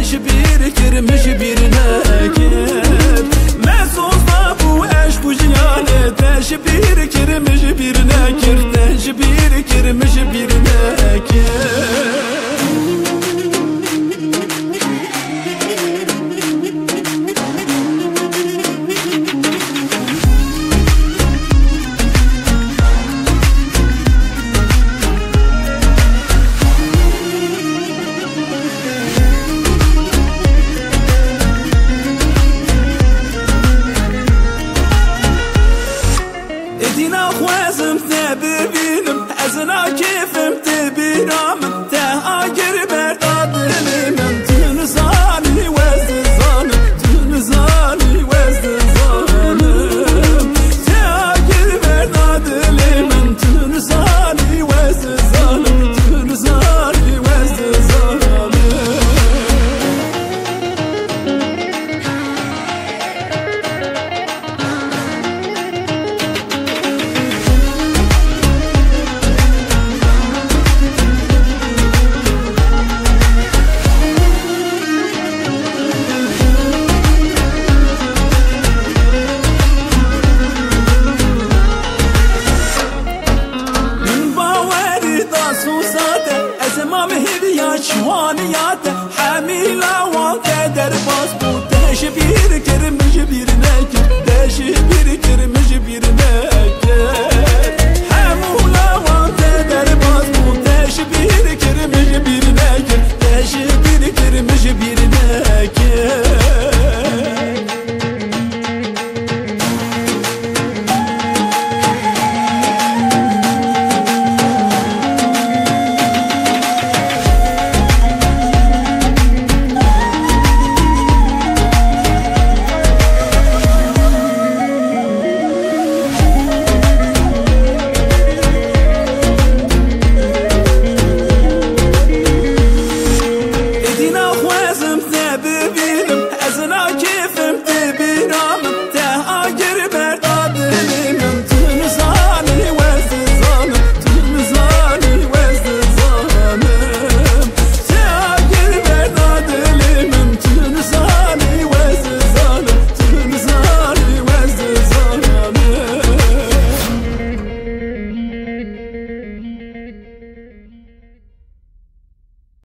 تشبیر کرمش بیرنکر مسوزا بو اش بو جیانه تشبیر کرمش بیرنکر تشبیر کرمش بیرنکر دینا خوازم تبینم ازنا کیفم تبینم تاگر بردادنی من تنزانی وزد زانم تنزانی وزد زانم تاگر بردادنی من تنزانی وزد زانم تنزانی وزد زانم شوانيات حميلة وانت درباس بو تشبير